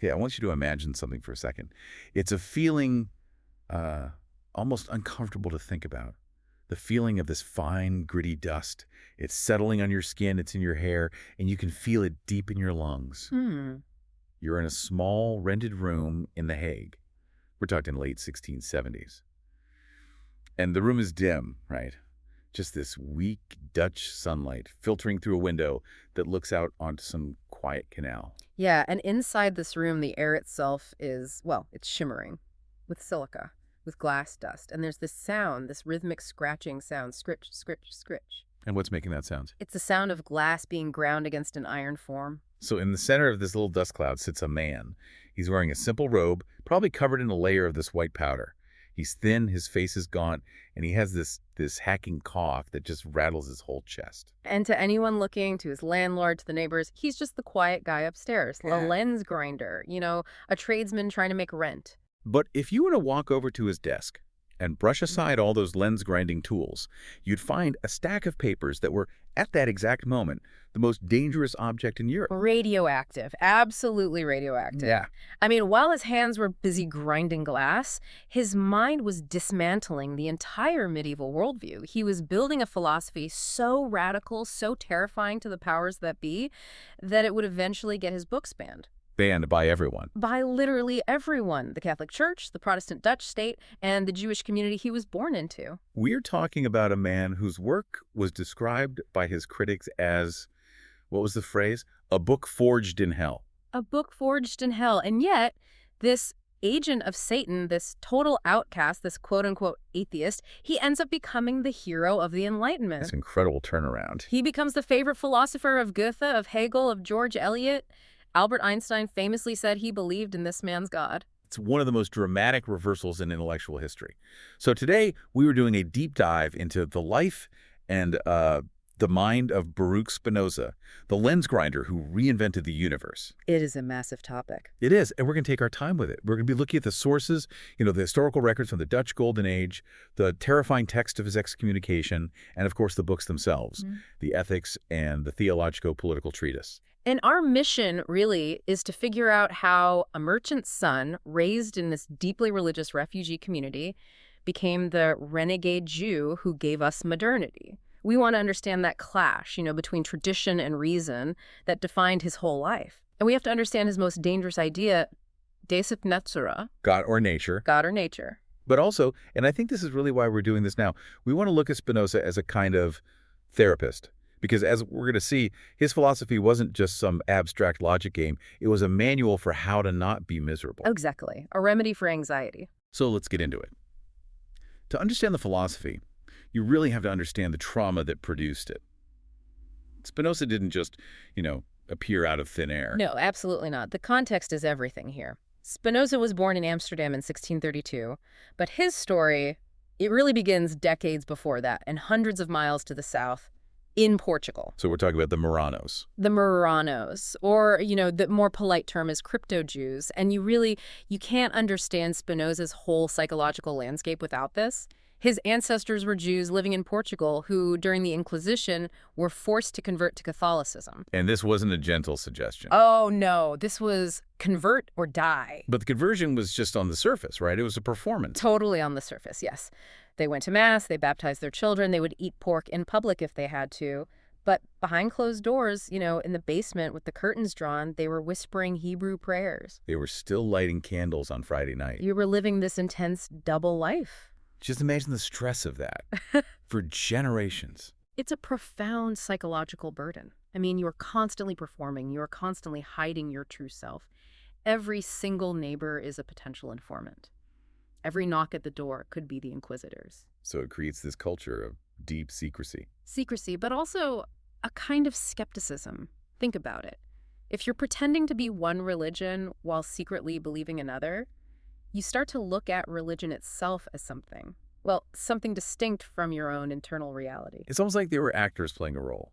Yeah, I want you to imagine something for a second. It's a feeling uh, almost uncomfortable to think about. The feeling of this fine, gritty dust. It's settling on your skin, it's in your hair, and you can feel it deep in your lungs. Hmm. You're in a small, rented room in The Hague. We're talking late 1670s. And the room is dim, right? Just this weak Dutch sunlight filtering through a window that looks out onto some quiet canal. Yeah, and inside this room, the air itself is, well, it's shimmering with silica, with glass dust. And there's this sound, this rhythmic scratching sound, scritch, scritch, scritch. And what's making that sound? It's the sound of glass being ground against an iron form. So in the center of this little dust cloud sits a man. He's wearing a simple robe, probably covered in a layer of this white powder. He's thin, his face is gaunt, and he has this hacking cough that just rattles his whole chest. And to anyone looking, to his landlord, to the neighbors, he's just the quiet guy upstairs, a lens grinder, a tradesman trying to make rent. But if you were to walk over to his desk and brush aside all those lens-grinding tools, you'd find a stack of papers that were, at that exact moment, the most dangerous object in Europe. Radioactive. Absolutely radioactive. Yeah. I mean, while his hands were busy grinding glass, his mind was dismantling the entire medieval worldview. He was building a philosophy so radical, so terrifying to the powers that be, that it would eventually get his books banned. Banned by everyone. By literally everyone. The Catholic Church, the Protestant Dutch state, and the Jewish community he was born into. We're talking about a man whose work was described by his critics as, what was the phrase? A book forged in hell. A book forged in hell. And yet, this agent of Satan, this total outcast, this quote-unquote atheist, he ends up becoming the hero of the Enlightenment. That's an incredible turnaround. He becomes the favorite philosopher of Goethe, of Hegel, of George Eliot. Albert Einstein famously said he believed in this man's God. It's one of the most dramatic reversals in intellectual history. So today, we were doing a deep dive into the life and the mind of Baruch Spinoza, the lens grinder who reinvented the universe. It is a massive topic. It is, and we're going to take our time with it. We're going to be looking at the sources, the historical records from the Dutch Golden Age, the terrifying text of his excommunication, and of course the books themselves, the ethics and the theologico-political treatise. And our mission, really, is to figure out how a merchant's son, raised in this deeply religious refugee community, became the renegade Jew who gave us modernity. We want to understand that clash, between tradition and reason that defined his whole life. And we have to understand his most dangerous idea, Deus Natura. God or nature. God or nature. But also, and I think this is really why we're doing this now, we want to look at Spinoza as a kind of therapist. Because as we're going to see, his philosophy wasn't just some abstract logic game. It was a manual for how to not be miserable. Exactly. A remedy for anxiety. So let's get into it. To understand the philosophy, you really have to understand the trauma that produced it. Spinoza didn't just, appear out of thin air. No, absolutely not. The context is everything here. Spinoza was born in Amsterdam in 1632, but his story, it really begins decades before that and hundreds of miles to the south. In Portugal. So we're talking about the Marranos. The Marranos, or, the more polite term is crypto-Jews. And you can't understand Spinoza's whole psychological landscape without this. His ancestors were Jews living in Portugal who, during the Inquisition, were forced to convert to Catholicism. And this wasn't a gentle suggestion. Oh, no. This was convert or die. But the conversion was just on the surface, right? It was a performance. Totally on the surface, yes. They went to Mass, they baptized their children, they would eat pork in public if they had to. But behind closed doors, in the basement with the curtains drawn, they were whispering Hebrew prayers. They were still lighting candles on Friday night. You were living this intense double life. Just imagine the stress of that for generations. It's a profound psychological burden. I mean, you're constantly performing, you're constantly hiding your true self. Every single neighbor is a potential informant. Every knock at the door could be the inquisitors. So it creates this culture of deep secrecy. Secrecy, but also a kind of skepticism. Think about it. If you're pretending to be one religion while secretly believing another, you start to look at religion itself as something distinct from your own internal reality. It's almost like they were actors playing a role.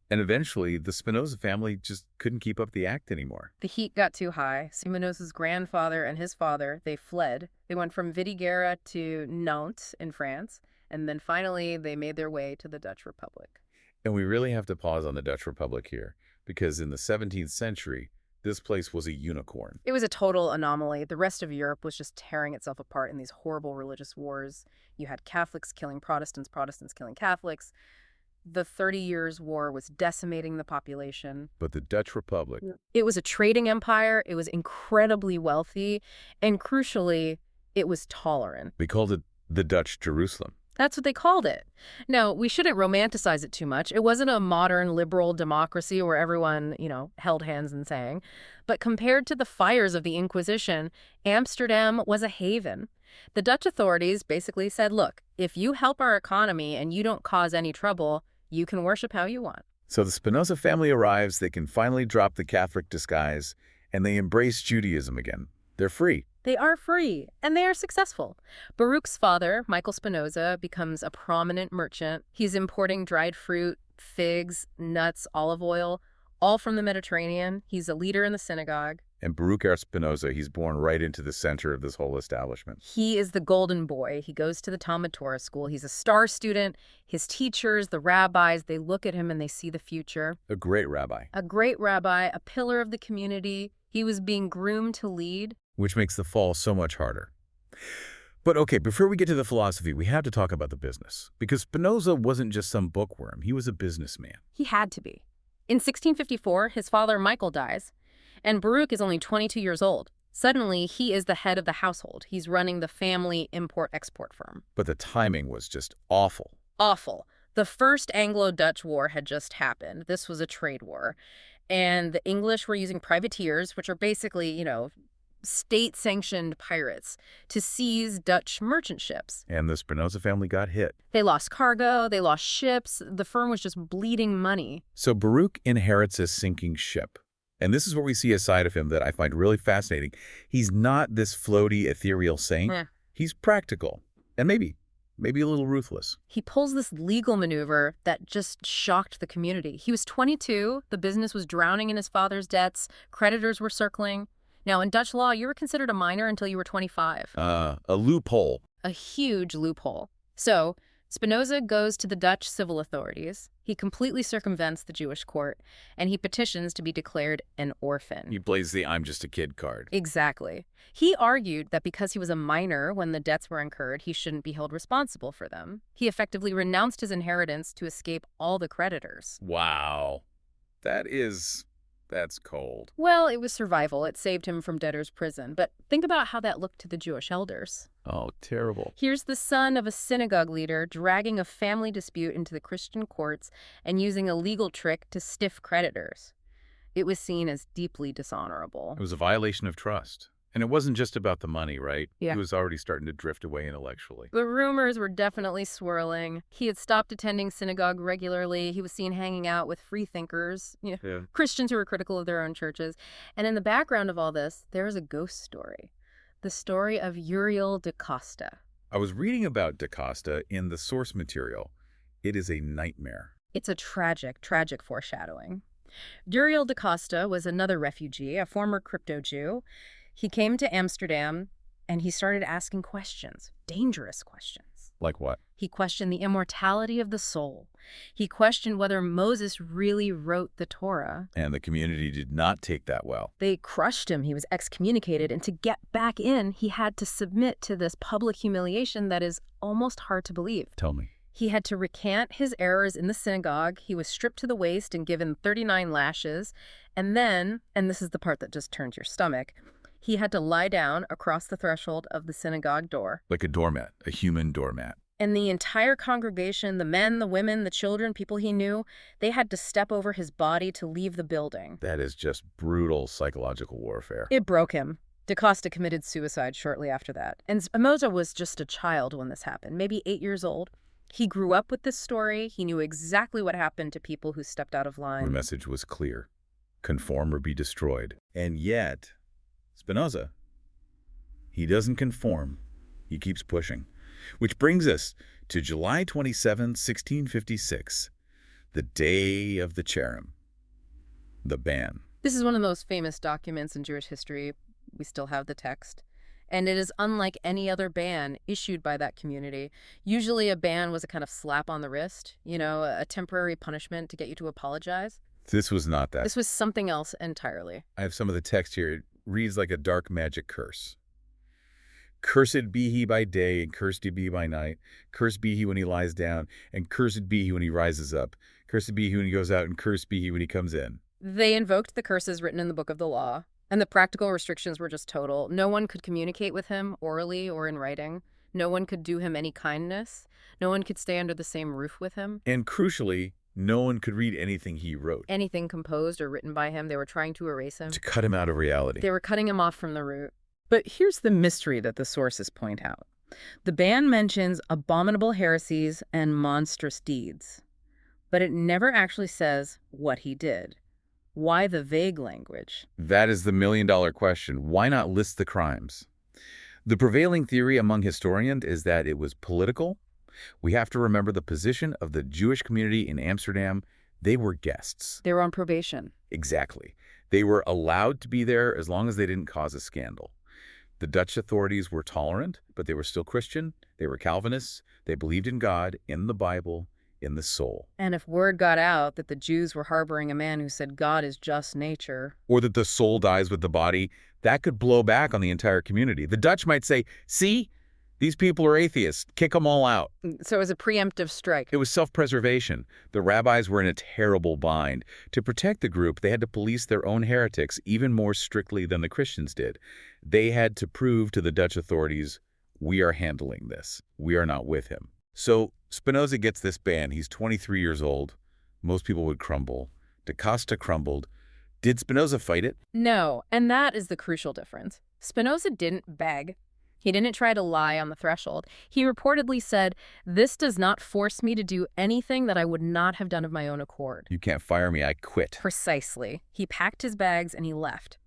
And eventually, the Spinoza family just couldn't keep up the act anymore. The heat got too high. Spinoza's grandfather and his father, they fled. They went from Vidigueira to Nantes in France, and then finally they made their way to the Dutch Republic. And we really have to pause on the Dutch Republic here, because in the 17th century, This place was a unicorn. It was a total anomaly. The rest of Europe was just tearing itself apart in these horrible religious wars. You had Catholics killing Protestants, Protestants killing Catholics. The 30 Years' War was decimating the population. But the Dutch Republic, It was a trading empire. It was incredibly wealthy. And crucially, it was tolerant. they called it the Dutch Jerusalem. That's what they called it. Now, we shouldn't romanticize it too much. It wasn't a modern liberal democracy where everyone, held hands and sang. But compared to the fires of the Inquisition, Amsterdam was a haven. The Dutch authorities basically said, look, if you help our economy and you don't cause any trouble, you can worship how you want. So the Spinoza family arrives, they can finally drop the Catholic disguise, and they embrace Judaism again. They're free. They are free, and they are successful. Baruch's father, Michael Spinoza, becomes a prominent merchant. He's importing dried fruit, figs, nuts, olive oil, all from the Mediterranean. He's a leader in the synagogue. And Baruch Spinoza, he's born right into the center of this whole establishment. He is the golden boy. He goes to the Natura school. He's a star student. His teachers, the rabbis, they look at him and they see the future. A great rabbi. A great rabbi, a pillar of the community. He was being groomed to lead. Which makes the fall so much harder. But okay, before we get to the philosophy, we have to talk about the business. Because Spinoza wasn't just some bookworm, he was a businessman. He had to be. In 1654, his father Michael dies, and Baruch is only 22 years old. Suddenly, he is the head of the household. He's running the family import-export firm. But the timing was just awful. Awful. The First Anglo-Dutch War had just happened. This was a trade war. And the English were using privateers, which are basically, state-sanctioned pirates, to seize Dutch merchant ships. And the Spinoza family got hit. They lost cargo, they lost ships, the firm was just bleeding money. So Baruch inherits a sinking ship. And this is where we see a side of him that I find really fascinating. He's not this floaty, ethereal saint. He's practical. And maybe a little ruthless. He pulls this legal maneuver that just shocked the community. He was 22, the business was drowning in his father's debts, creditors were circling. Now, in Dutch law, you were considered a minor until you were 25. A loophole. A huge loophole. So, Spinoza goes to the Dutch civil authorities. He completely circumvents the Jewish court, and he petitions to be declared an orphan. He plays the I'm just a kid card. Exactly. He argued that because he was a minor when the debts were incurred, he shouldn't be held responsible for them. He effectively renounced his inheritance to escape all the creditors. Wow. That's cold. Well, it was survival. It saved him from debtor's prison. But think about how that looked to the Jewish elders. Oh, terrible. Here's the son of a synagogue leader dragging a family dispute into the Christian courts and using a legal trick to stiff creditors. It was seen as deeply dishonorable. It was a violation of trust. And it wasn't just about the money, right? Yeah. He was already starting to drift away intellectually. The rumors were definitely swirling. He had stopped attending synagogue regularly. He was seen hanging out with free thinkers, Christians who were critical of their own churches. And in the background of all this, there is a ghost story. The story of Uriel da Costa. I was reading about da Costa in the source material. It is a nightmare. It's a tragic foreshadowing. Uriel da Costa was another refugee, a former crypto Jew. He came to Amsterdam, and he started asking questions, dangerous questions. Like what? He questioned the immortality of the soul. He questioned whether Moses really wrote the Torah. And the community did not take that well. They crushed him. He was excommunicated. And to get back in, he had to submit to this public humiliation that is almost hard to believe. Tell me. He had to recant his errors in the synagogue. He was stripped to the waist and given 39 lashes. And then, and this is the part that just turns your stomach, he had to lie down across the threshold of the synagogue door. Like a doormat, a human doormat. And the entire congregation, the men, the women, the children, people he knew, they had to step over his body to leave the building. That is just brutal psychological warfare. It broke him. Da Costa committed suicide shortly after that. And Spinoza was just a child when this happened, maybe 8 years old. He grew up with this story. He knew exactly what happened to people who stepped out of line. The message was clear. Conform or be destroyed. And yet, Spinoza, he doesn't conform. He keeps pushing. Which brings us to July 27, 1656, the day of the cherem, the ban. This is one of those famous documents in Jewish history. We still have the text. And it is unlike any other ban issued by that community. Usually a ban was a kind of slap on the wrist, a temporary punishment to get you to apologize. This was not that. This was something else entirely. I have some of the text here. It reads like a dark magic curse. Cursed be he by day, and cursed he be by night. Cursed be he when he lies down, and cursed be he when he rises up. Cursed be he when he goes out, and cursed be he when he comes in. They invoked the curses written in the Book of the Law, and the practical restrictions were just total. No one could communicate with him orally or in writing. No one could do him any kindness. No one could stay under the same roof with him. And crucially, no one could read anything he wrote. Anything composed or written by him, they were trying to erase him. To cut him out of reality. They were cutting him off from the root. But here's the mystery that the sources point out. The ban mentions abominable heresies and monstrous deeds, but it never actually says what he did. Why the vague language? That is the million-dollar question. Why not list the crimes? The prevailing theory among historians is that it was political. We have to remember the position of the Jewish community in Amsterdam. They were guests. They were on probation. Exactly. They were allowed to be there as long as they didn't cause a scandal. The Dutch authorities were tolerant, but they were still Christian. They were Calvinists. They believed in God, in the Bible, in the soul. And if word got out that the Jews were harboring a man who said God is just nature, or that the soul dies with the body, that could blow back on the entire community. The Dutch might say, see, these people are atheists. Kick them all out. so it was a preemptive strike. It was self-preservation. The rabbis were in a terrible bind. To protect the group, they had to police their own heretics even more strictly than the Christians did. They had to prove to the Dutch authorities, we are handling this. We are not with him. So Spinoza gets this ban. He's 23 years old. Most people would crumble. Da Costa crumbled. Did Spinoza fight it? No, and that is the crucial difference. Spinoza didn't beg. He didn't try to lie on the threshold. He reportedly said, "This does not force me to do anything that I would not have done of my own accord." You can't fire me, I quit. Precisely. He packed his bags and he left.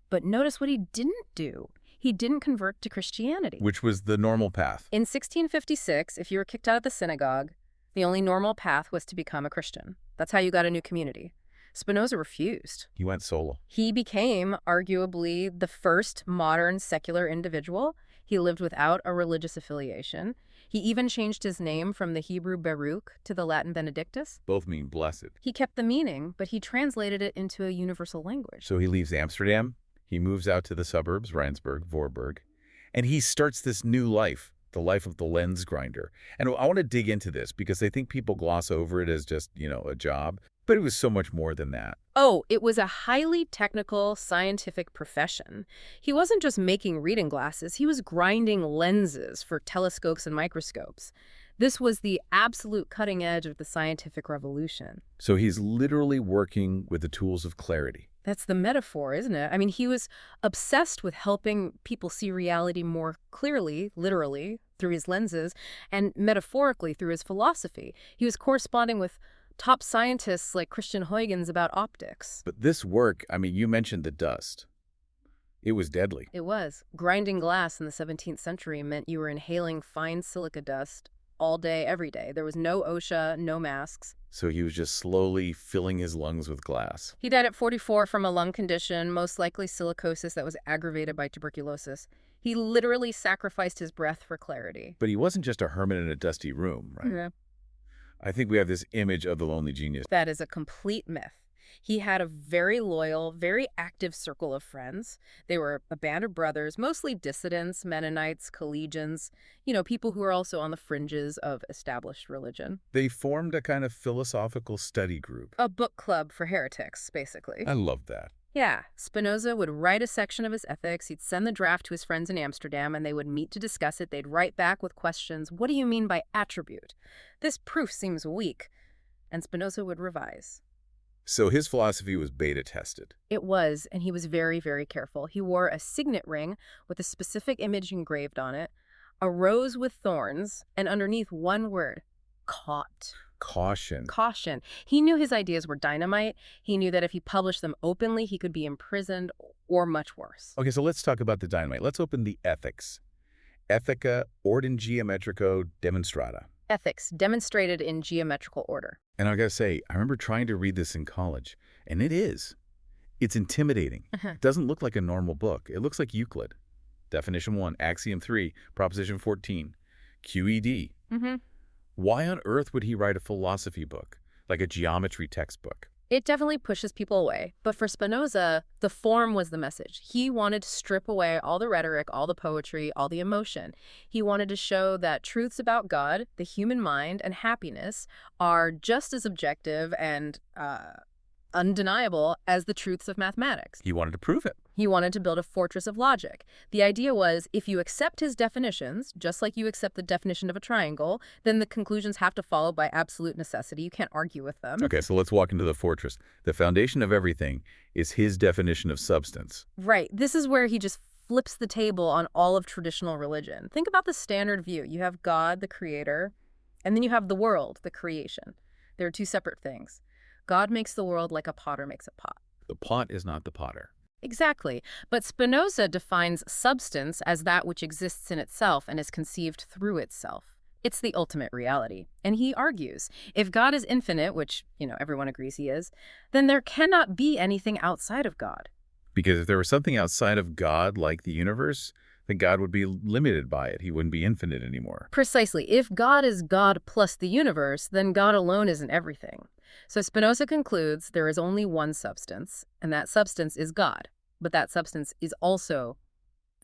But notice what he didn't do. He didn't convert to Christianity. Which was the normal path. In 1656, if you were kicked out of the synagogue, the only normal path was to become a Christian. That's how you got a new community. Spinoza refused. He went solo. He became, arguably, the first modern secular individual. He lived without a religious affiliation. He even changed his name from the Hebrew Baruch to the Latin Benedictus. Both mean blessed. He kept the meaning, but he translated it into a universal language. So he leaves Amsterdam. He moves out to the suburbs, Rijnsburg, Voorburg, and he starts this new life, the life of the lens grinder. And I want to dig into this because I think people gloss over it as just, a job, but it was so much more than that. Oh, it was a highly technical, scientific profession. He wasn't just making reading glasses, he was grinding lenses for telescopes and microscopes. This was the absolute cutting edge of the scientific revolution. So he's literally working with the tools of clarity. That's the metaphor, isn't it? I mean, he was obsessed with helping people see reality more clearly, literally, through his lenses, and metaphorically through his philosophy. He was corresponding with top scientists like Christian Huygens about optics. But this work, you mentioned the dust. It was deadly. It was. Grinding glass in the 17th century meant you were inhaling fine silica dust all day, every day. There was no OSHA, no masks. So he was just slowly filling his lungs with glass. He died at 44 from a lung condition, most likely silicosis that was aggravated by tuberculosis. He literally sacrificed his breath for clarity. But he wasn't just a hermit in a dusty room, right? Yeah. I think we have this image of the lonely genius. That is a complete myth. He had a very loyal, very active circle of friends. They were a band of brothers, mostly dissidents, Mennonites, collegians, people who are also on the fringes of established religion. They formed a kind of philosophical study group. A book club for heretics, basically. I love that. Yeah, Spinoza would write a section of his ethics, he'd send the draft to his friends in Amsterdam, and they would meet to discuss it. They'd write back with questions. What do you mean by attribute? This proof seems weak. And Spinoza would revise. So his philosophy was beta tested. It was, and he was very, very careful. He wore a signet ring with a specific image engraved on it, a rose with thorns, and underneath one word, caught. Caution. Caution. He knew his ideas were dynamite. He knew that if he published them openly, he could be imprisoned or much worse. Okay, so let's talk about the dynamite. Let's open the ethics. Ethica ordin geometrico demonstrata. Ethics, demonstrated in geometrical order. And I gotta say, I remember trying to read this in college, and it's intimidating. It doesn't look like a normal book. It looks like Euclid. Definition 1, Axiom 3, Proposition 14, QED. Why on earth would he write a philosophy book, like a geometry textbook? It definitely pushes people away. But for Spinoza, the form was the message. He wanted to strip away all the rhetoric, all the poetry, all the emotion. He wanted to show that truths about God, the human mind, and happiness are just as objective and undeniable as the truths of mathematics. He wanted to prove it. He wanted to build a fortress of logic. The idea was, if you accept his definitions, just like you accept the definition of a triangle, then the conclusions have to follow by absolute necessity. You can't argue with them. Okay, so let's walk into the fortress. The foundation of everything is his definition of substance. Right. This is where he just flips the table on all of traditional religion. Think about the standard view. You have God, the creator, and then you have the world, the creation. They're two separate things. God makes the world like a potter makes a pot. The pot is not the potter. Exactly. But Spinoza defines substance as that which exists in itself and is conceived through itself. It's the ultimate reality. And he argues, if God is infinite, which, everyone agrees he is, then there cannot be anything outside of God. Because if there was something outside of God, like the universe, then God would be limited by it. He wouldn't be infinite anymore. Precisely. If God is God plus the universe, then God alone isn't everything. So Spinoza concludes there is only one substance, and that substance is God. But that substance is also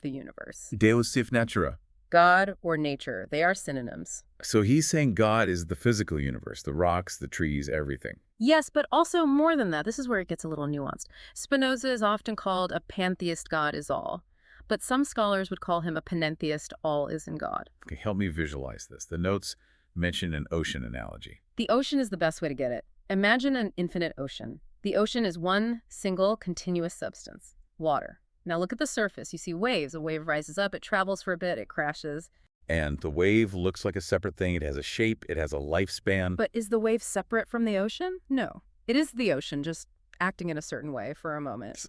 the universe. Deus sive Natura. God or nature, they are synonyms. So he's saying God is the physical universe, the rocks, the trees, everything. Yes, but also more than that. This is where it gets a little nuanced. Spinoza is often called a pantheist, God is all. But some scholars would call him a panentheist, all is in God. Okay, help me visualize this. The notes mention an ocean analogy. The ocean is the best way to get it. Imagine an infinite ocean. The ocean is one single continuous substance, water. Now look at the surface. You see waves. A wave rises up, it travels for a bit, it crashes. And the wave looks like a separate thing. It has a shape. It has a lifespan. But is the wave separate from the ocean? No. It is the ocean, just acting in a certain way for a moment.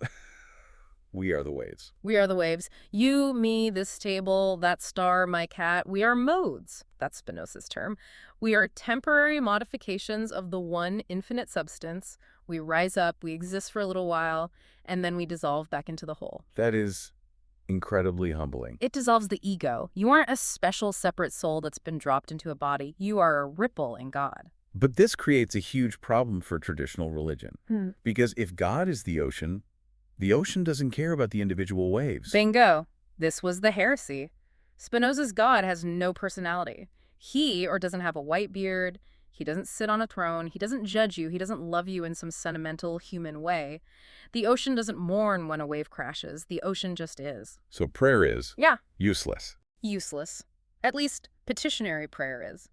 We are the waves. We are the waves. You, me, this table, that star, my cat. We are modes. That's Spinoza's term. We are temporary modifications of the one infinite substance. We rise up, we exist for a little while, and then we dissolve back into the whole. That is incredibly humbling. It dissolves the ego. You aren't a special separate soul that's been dropped into a body. You are a ripple in God. But this creates a huge problem for traditional religion. Because if God is the ocean doesn't care about the individual waves. Bingo. This was the heresy. Spinoza's God has no personality. He doesn't have a white beard. He doesn't sit on a throne. He doesn't judge you. He doesn't love you in some sentimental human way. The ocean doesn't mourn when a wave crashes. The ocean just is. So prayer is Yeah. useless. Useless. At least petitionary prayer is.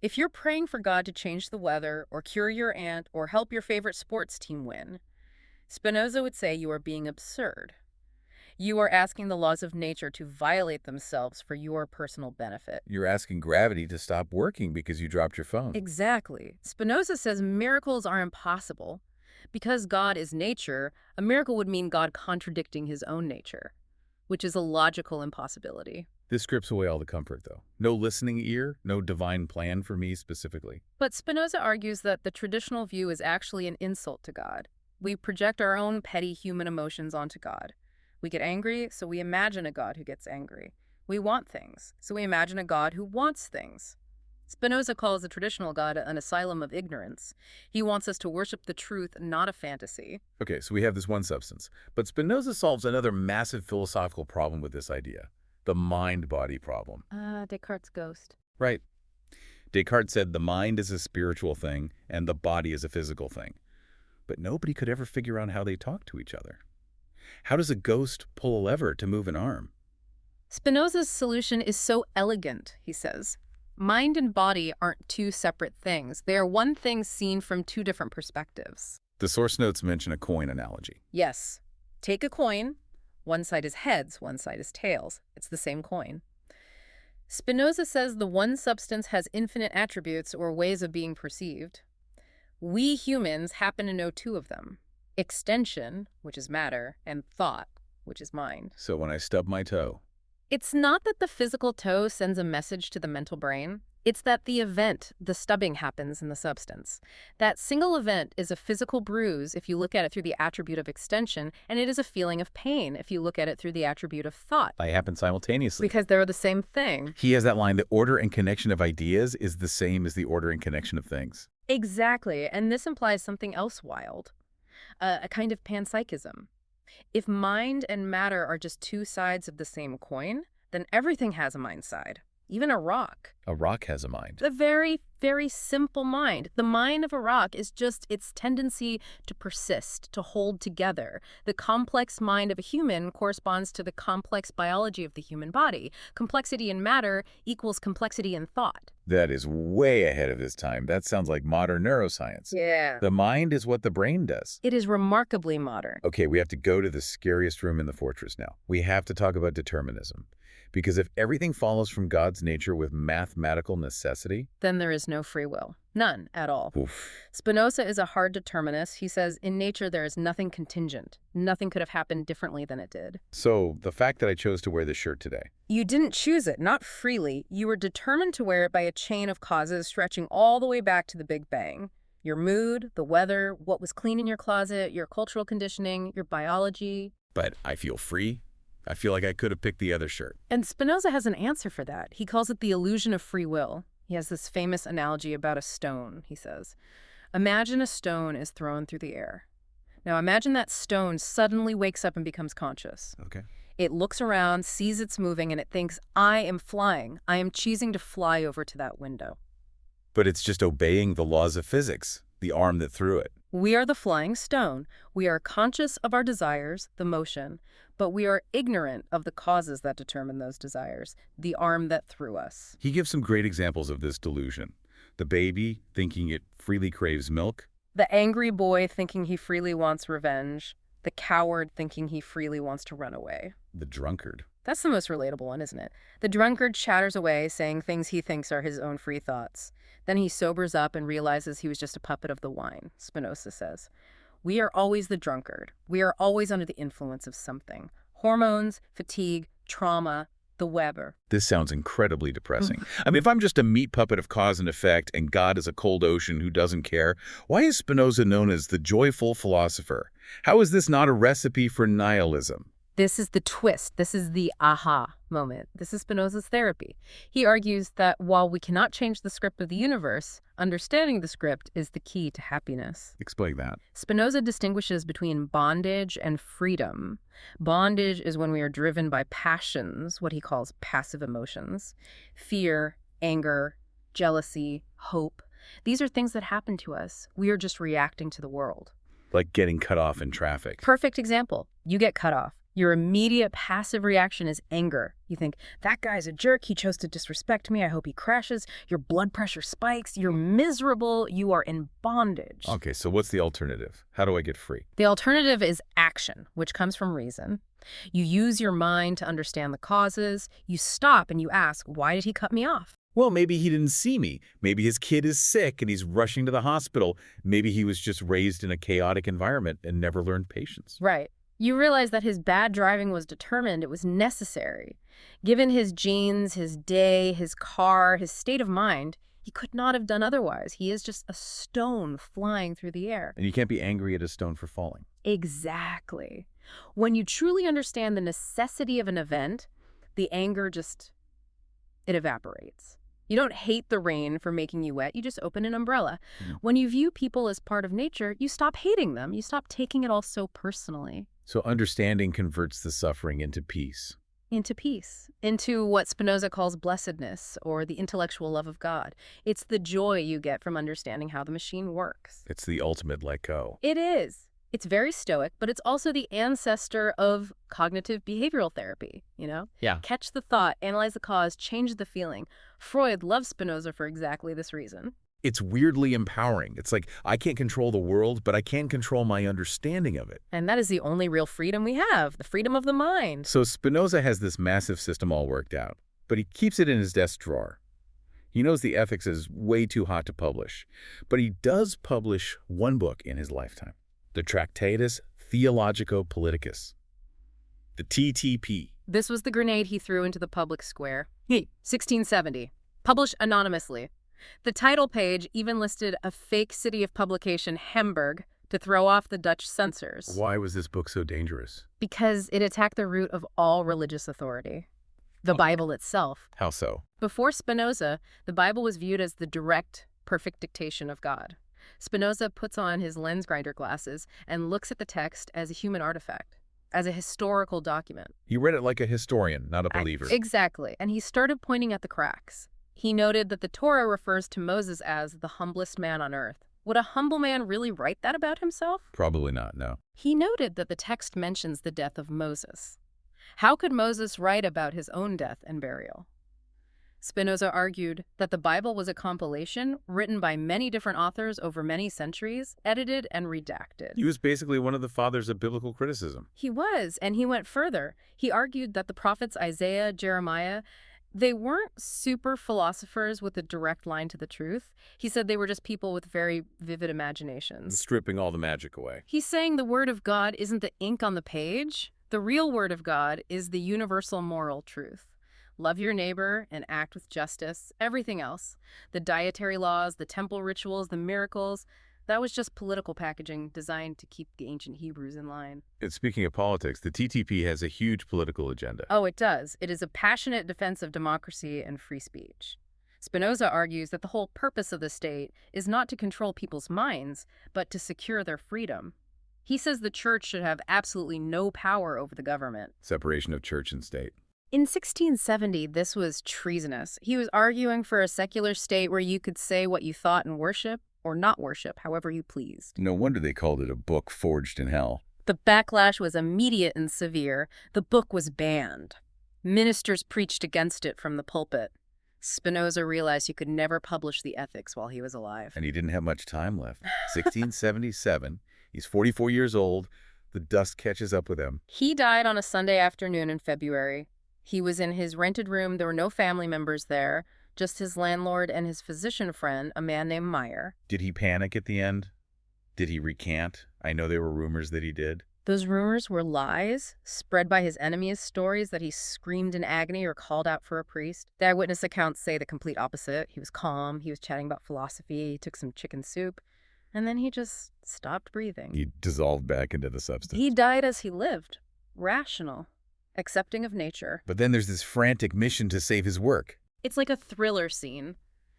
If you're praying for God to change the weather or cure your aunt or help your favorite sports team win, Spinoza would say you are being absurd. You are asking the laws of nature to violate themselves for your personal benefit. You're asking gravity to stop working because you dropped your phone. Exactly. Spinoza says miracles are impossible. Because God is nature, a miracle would mean God contradicting his own nature, which is a logical impossibility. This strips away all the comfort, though. No listening ear, no divine plan for me specifically. But Spinoza argues that the traditional view is actually an insult to God. We project our own petty human emotions onto God. We get angry, so we imagine a God who gets angry. We want things, so we imagine a God who wants things. Spinoza calls the traditional God an asylum of ignorance. He wants us to worship the truth, not a fantasy. Okay, so we have this one substance. But Spinoza solves another massive philosophical problem with this idea. The mind-body problem. Descartes' ghost. Right. Descartes said the mind is a spiritual thing and the body is a physical thing. But nobody could ever figure out how they talk to each other. How does a ghost pull a lever to move an arm? Spinoza's solution is so elegant, he says. Mind and body aren't two separate things. They are one thing seen from two different perspectives. The source notes mention a coin analogy. Yes. Take a coin. One side is heads, one side is tails. It's the same coin. Spinoza says the one substance has infinite attributes or ways of being perceived. We humans happen to know two of them. Extension, which is matter, and thought, which is mind. So when I stub my toe, It's not that the physical toe sends a message to the mental brain. It's that the event, the stubbing, happens in the substance. That single event is a physical bruise if you look at it through the attribute of extension, and it is a feeling of pain if you look at it through the attribute of thought. they happen simultaneously. Because they're the same thing. He has that line, the order and connection of ideas is the same as the order and connection of things. Exactly, and this implies something else wild, a kind of panpsychism. If mind and matter are just two sides of the same coin, then everything has a mind side, even a rock. A rock has a mind. The very, very simple mind. The mind of a rock is just its tendency to persist, to hold together. The complex mind of a human corresponds to the complex biology of the human body. Complexity in matter equals complexity in thought. That is way ahead of its time. That sounds like modern neuroscience. Yeah. The mind is what the brain does. It is remarkably modern. Okay, we have to go to the scariest room in the fortress now. We have to talk about determinism. Because if everything follows from God's nature with mathematical necessity, Then there is no free will. None at all. oof. Spinoza is a hard determinist. He says, in nature there is nothing contingent. Nothing could have happened differently than it did. So the fact that I chose to wear this shirt today, You didn't choose it, not freely. You were determined to wear it by a chain of causes stretching all the way back to the Big Bang. Your mood, the weather, what was clean in your closet, your cultural conditioning, your biology. but I feel free. I feel like I could have picked the other shirt. And Spinoza has an answer for that. He calls it the illusion of free will. He has this famous analogy about a stone, he says. Imagine a stone is thrown through the air. Now imagine that stone suddenly wakes up and becomes conscious. Okay. It looks around, sees it's moving, and it thinks, I am flying. I am choosing to fly over to that window. But it's just obeying the laws of physics, the arm that threw it. We are the flying stone. We are conscious of our desires, the motion, but we are ignorant of the causes that determine those desires, the arm that threw us. He gives some great examples of this delusion. The baby thinking it freely craves milk. The angry boy thinking he freely wants revenge. The coward thinking he freely wants to run away. The drunkard. That's the most relatable one, isn't it? The drunkard chatters away, saying things he thinks are his own free thoughts. Then he sobers up and realizes he was just a puppet of the wine, Spinoza says. We are always the drunkard. We are always under the influence of something. Hormones, fatigue, trauma, the Weber. This sounds incredibly depressing. I mean, if I'm just a meat puppet of cause and effect and God is a cold ocean who doesn't care, why is Spinoza known as the joyful philosopher? How is this not a recipe for nihilism? This is the twist. This is the aha moment. This is Spinoza's therapy. He argues that while we cannot change the script of the universe, understanding the script is the key to happiness. Explain that. Spinoza distinguishes between bondage and freedom. Bondage is when we are driven by passions, what he calls passive emotions. Fear, anger, jealousy, hope. These are things that happen to us. We are just reacting to the world. Like getting cut off in traffic. Perfect example. You get cut off. Your immediate passive reaction is anger. You think, that guy's a jerk. He chose to disrespect me. I hope he crashes. Your blood pressure spikes. You're miserable. You are in bondage. Okay, so what's the alternative? How do I get free? The alternative is action, which comes from reason. You use your mind to understand the causes. You stop and you ask, why did he cut me off? Well, maybe he didn't see me. Maybe his kid is sick and he's rushing to the hospital. Maybe he was just raised in a chaotic environment and never learned patience. Right. You realize that his bad driving was determined. It was necessary. Given his genes, his day, his car, his state of mind, he could not have done otherwise. He is just a stone flying through the air. And you can't be angry at a stone for falling. Exactly. When you truly understand the necessity of an event, the anger it evaporates. You don't hate the rain for making you wet. You just open an umbrella. When you view people as part of nature, you stop hating them. You stop taking it all so personally. So understanding converts the suffering into peace. Into peace, into what Spinoza calls blessedness, or the intellectual love of God. It's the joy you get from understanding how the machine works. It's the ultimate let go. It is. It's very stoic, but it's also the ancestor of cognitive behavioral therapy, you know? Yeah. Catch the thought, analyze the cause, change the feeling. Freud loves Spinoza for exactly this reason. It's weirdly empowering. It's like, I can't control the world, but I can control my understanding of it. And that is the only real freedom we have, the freedom of the mind. So Spinoza has this massive system all worked out, but he keeps it in his desk drawer. He knows the ethics is way too hot to publish, but he does publish one book in his lifetime, the Tractatus Theologico-Politicus, the TTP. This was the grenade he threw into the public square. 1670. Published anonymously. The title page even listed a fake city of publication, Hamburg, to throw off the Dutch censors. Why was this book so dangerous? Because it attacked the root of all religious authority, the Bible itself. How so? Before Spinoza, the Bible was viewed as the direct, perfect dictation of God. Spinoza puts on his lens grinder glasses and looks at the text as a human artifact, as a historical document. He read it like a historian, not a believer. Exactly, and he started pointing at the cracks. He noted that the Torah refers to Moses as the humblest man on earth. Would a humble man really write that about himself? Probably not, no. He noted that the text mentions the death of Moses. How could Moses write about his own death and burial? Spinoza argued that the Bible was a compilation written by many different authors over many centuries, edited and redacted. He was basically one of the fathers of biblical criticism. He was, and he went further. He argued that the prophets Isaiah, Jeremiah, they weren't super philosophers with a direct line to the truth. He said they were just people with very vivid imaginations. Stripping all the magic away. He's saying the word of God isn't the ink on the page. The real word of God is the universal moral truth. Love your neighbor and act with justice. Everything else, the dietary laws, the temple rituals, the miracles, that was just political packaging designed to keep the ancient Hebrews in line. And speaking of politics, the TTP has a huge political agenda. Oh, it does. It is a passionate defense of democracy and free speech. Spinoza argues that the whole purpose of the state is not to control people's minds, but to secure their freedom. He says the church should have absolutely no power over the government. Separation of church and state. In 1670, this was treasonous. He was arguing for a secular state where you could say what you thought and worship, or not worship, however you pleased. No wonder they called it a book forged in hell. The backlash was immediate and severe. The book was banned. Ministers preached against it from the pulpit. Spinoza realized he could never publish the ethics while he was alive. And he didn't have much time left. 1677, he's 44 years old. The dust catches up with him. He died on a Sunday afternoon in February. He was in his rented room. There were no family members there, just his landlord and his physician friend, a man named Meyer. Did he panic at the end? Did he recant? I know there were rumors that he did. Those rumors were lies, spread by his enemies, stories that he screamed in agony or called out for a priest. The eyewitness accounts say the complete opposite. He was calm, he was chatting about philosophy, he took some chicken soup, and then he just stopped breathing. He dissolved back into the substance. He died as he lived, rational, accepting of nature. But then there's this frantic mission to save his work. It's like a thriller scene.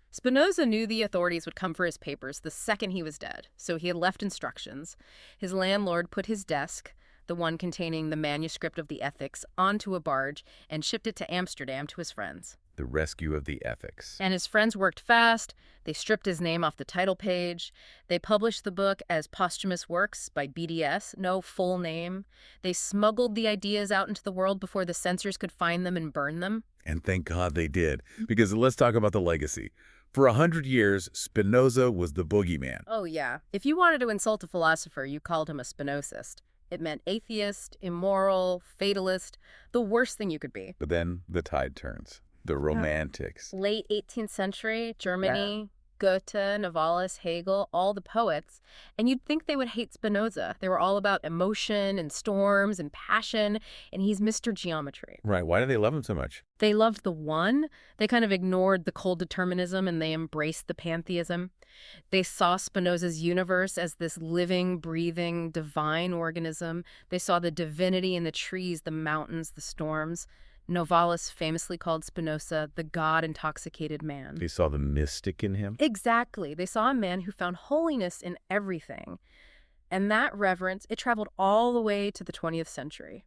Spinoza knew the authorities would come for his papers the second he was dead, so he had left instructions. His landlord put his desk, the one containing the manuscript of the Ethics, onto a barge and shipped it to Amsterdam to his friends. The rescue of the ethics. And his friends worked fast. They stripped his name off the title page. They published the book as posthumous works by BDS, no full name. They smuggled the ideas out into the world before the censors could find them and burn them. And thank God they did, because let's talk about the legacy. For 100 years, Spinoza was the boogeyman. Oh, yeah. If you wanted to insult a philosopher, you called him a Spinozist. It meant atheist, immoral, fatalist, the worst thing you could be. But then the tide turns. The Romantics. Late 18th century, Germany, Goethe, Novalis, Hegel, all the poets. And you'd think they would hate Spinoza. They were all about emotion and storms and passion, and he's Mr. Geometry. Right. Why do they love him so much? They loved the one. They kind of ignored the cold determinism, and they embraced the pantheism. They saw Spinoza's universe as this living, breathing, divine organism. They saw the divinity in the trees, the mountains, the storms. Novalis famously called Spinoza the God-intoxicated man. They saw the mystic in him? Exactly. They saw a man who found holiness in everything. And that reverence, it traveled all the way to the 20th century,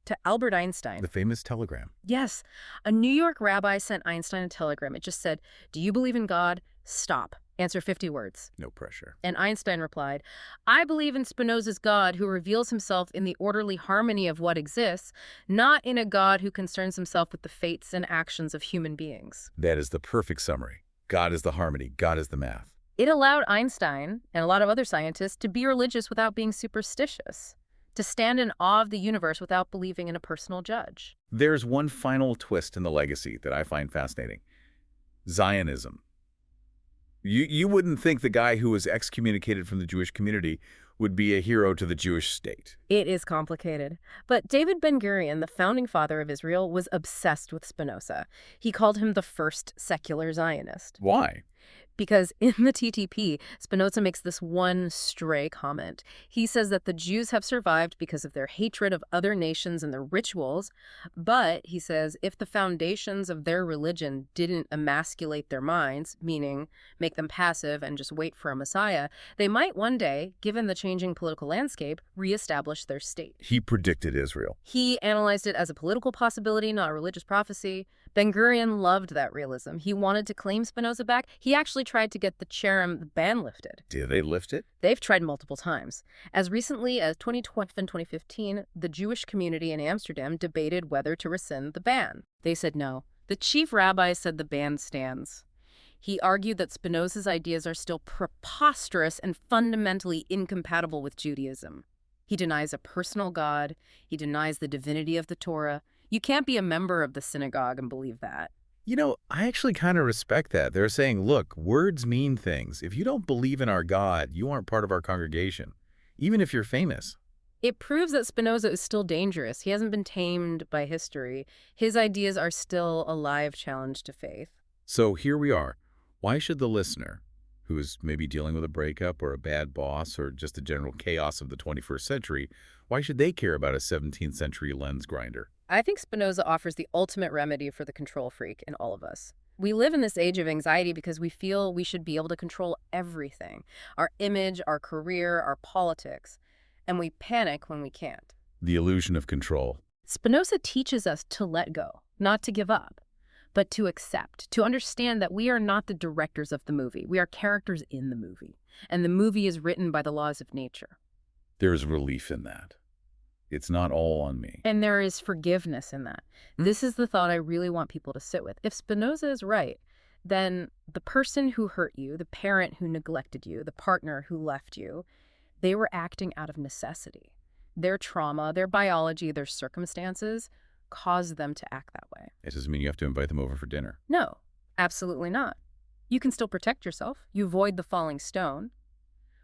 to Albert Einstein. The famous telegram. Yes. A New York rabbi sent Einstein a telegram. It just said, "Do you believe in God? Stop. Answer 50 words. No pressure. And Einstein replied, "I believe in Spinoza's God who reveals himself in the orderly harmony of what exists, not in a God who concerns himself with the fates and actions of human beings." That is the perfect summary. God is the harmony. God is the math. It allowed Einstein and a lot of other scientists to be religious without being superstitious, to stand in awe of the universe without believing in a personal judge. There's one final twist in the legacy that I find fascinating. Zionism. You wouldn't think the guy who was excommunicated from the Jewish community would be a hero to the Jewish state. It is complicated. But David Ben-Gurion, the founding father of Israel, was obsessed with Spinoza. He called him the first secular Zionist. Why? Because in the TTP, Spinoza makes this one stray comment. He says that the Jews have survived because of their hatred of other nations and their rituals, but, he says, if the foundations of their religion didn't emasculate their minds, meaning make them passive and just wait for a messiah, they might one day, given the changing political landscape, reestablish their state. He predicted Israel. He analyzed it as a political possibility, not a religious prophecy. Ben-Gurion loved that realism. He wanted to claim Spinoza back. He actually tried to get the cherem ban lifted. Did they lift it? They've tried multiple times. As recently as 2012 and 2015, the Jewish community in Amsterdam debated whether to rescind the ban. They said no. The chief rabbi said the ban stands. He argued that Spinoza's ideas are still preposterous and fundamentally incompatible with Judaism. He denies a personal God. He denies the divinity of the Torah. You can't be a member of the synagogue and believe that. You know, I actually kind of respect that. They're saying, look, words mean things. If you don't believe in our God, you aren't part of our congregation, even if you're famous. It proves that Spinoza is still dangerous. He hasn't been tamed by history. His ideas are still a live challenge to faith. So here we are. Why should the listener, who is maybe dealing with a breakup or a bad boss or just the general chaos of the 21st century, why should they care about a 17th century lens grinder? I think Spinoza offers the ultimate remedy for the control freak in all of us. We live in this age of anxiety because we feel we should be able to control everything. Our image, our career, our politics. And we panic when we can't. The illusion of control. Spinoza teaches us to let go, not to give up, but to accept, to understand that we are not the directors of the movie. We are characters in the movie. And the movie is written by the laws of nature. There's relief in that. It's not all on me. And there is forgiveness in that. This is the thought I really want people to sit with. If Spinoza is right, then the person who hurt you, the parent who neglected you, the partner who left you, they were acting out of necessity. Their trauma, their biology, their circumstances caused them to act that way. It doesn't mean you have to invite them over for dinner. No, absolutely not. You can still protect yourself. You avoid the falling stone,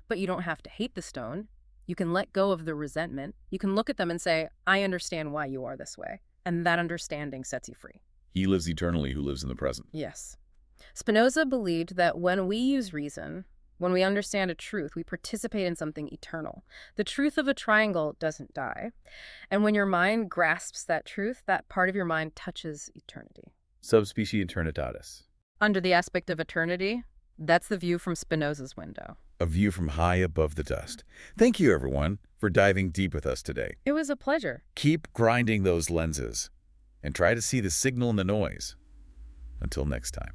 but you don't have to hate the stone. You can let go of the resentment. You can look at them and say, I understand why you are this way. And that understanding sets you free. He lives eternally who lives in the present. Yes. Spinoza believed that when we use reason, when we understand a truth, we participate in something eternal. The truth of a triangle doesn't die. And when your mind grasps that truth, that part of your mind touches eternity. Subspecie eternitatis. Under the aspect of eternity, that's the view from Spinoza's window. A view from high above the dust. Thank you, everyone, for diving deep with us today. It was a pleasure. Keep grinding those lenses and try to see the signal in the noise. Until next time.